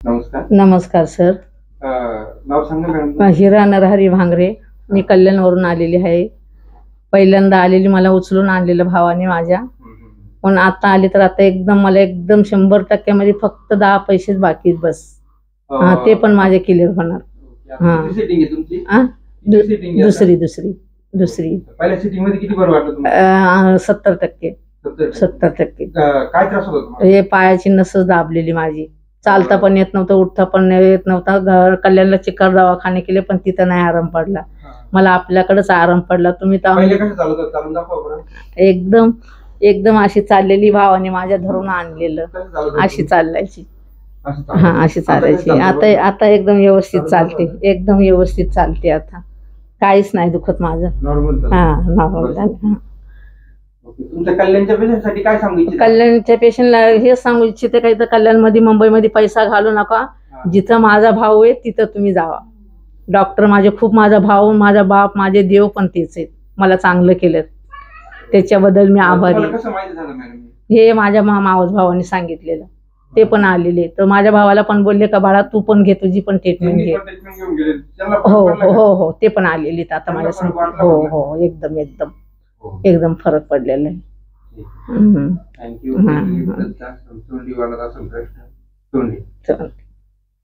नमस्कार. नमस्कार सर. नाव सांगा मॅडम. हिरा नरहरी भांगरे. मी कल्याणवरून आलेली आहे. पहिल्यांदा आलेली, मला उचलून आणलेलं भावाने माझ्या. पण आता आली तर आता एकदम मला एकदम 100% फक्त 10 पैसेच बाकी आहेत बस. ते पण माझे क्लिअर होणार. सेटिंग आहे तुमची? दुसरी दुसरी दुसरी. पहिल्या सेटिंग मध्ये किती बरं वाटलं तुम्हाला? 70%. 70%. काय त्रास होता तुम्हाला? हे पायाची नसच दाबलेली माझी. चालता पण येत नव्हतं, उठता पण येत नव्हता. कल्याणला चिकार दवाखाने केले पण तिथं नाही आराम पडला. मला आपल्याकडेच आराम पडला. तुम्ही तर पहिले कसं चालत होतं? चालून दाखवा बरं. एकदम एकदम अशी चाललेली, भावाने माझ्या धरून आणलेलं. अशी चालायची. अशी चालायची. आता एकदम व्यवस्थित चालते. एकदम व्यवस्थित चालते आता. काहीच नाही दुखत माझं. नॉर्मल. नॉर्मल झालं. तुमच्या कल्याणच्या पेशंटसाठी काय सांगू इच्छिता? कल्याणच्या पेशंटला हे सांगू इच्छिते काही तर कल्याणमध्ये, मुंबईमध्ये पैसा घालू नका. जिथं माझा भाऊ आहे तिथं तुम्ही जावा. डॉक्टर माझे खूप, माझा भाऊ, माझा बाप, माझे देव पण तेच आहेत. मला चांगलं केलं, त्याच्याबद्दल मी आभारी आहे. कसं माहिती झालं मॅडम? हे माझ्या मावस भावाने सांगितलेलं. ते पण आलेले. तर माझ्या भावाला पण बोलले का बाळा तू पण घे, तुझी पण ट्रीटमेंट घे. हो हो हो. ते पण आलेले आता माझ्या सांग. हो हो. एकदम एकदम एकदम फरक पडलेला आहे. थँक्यू.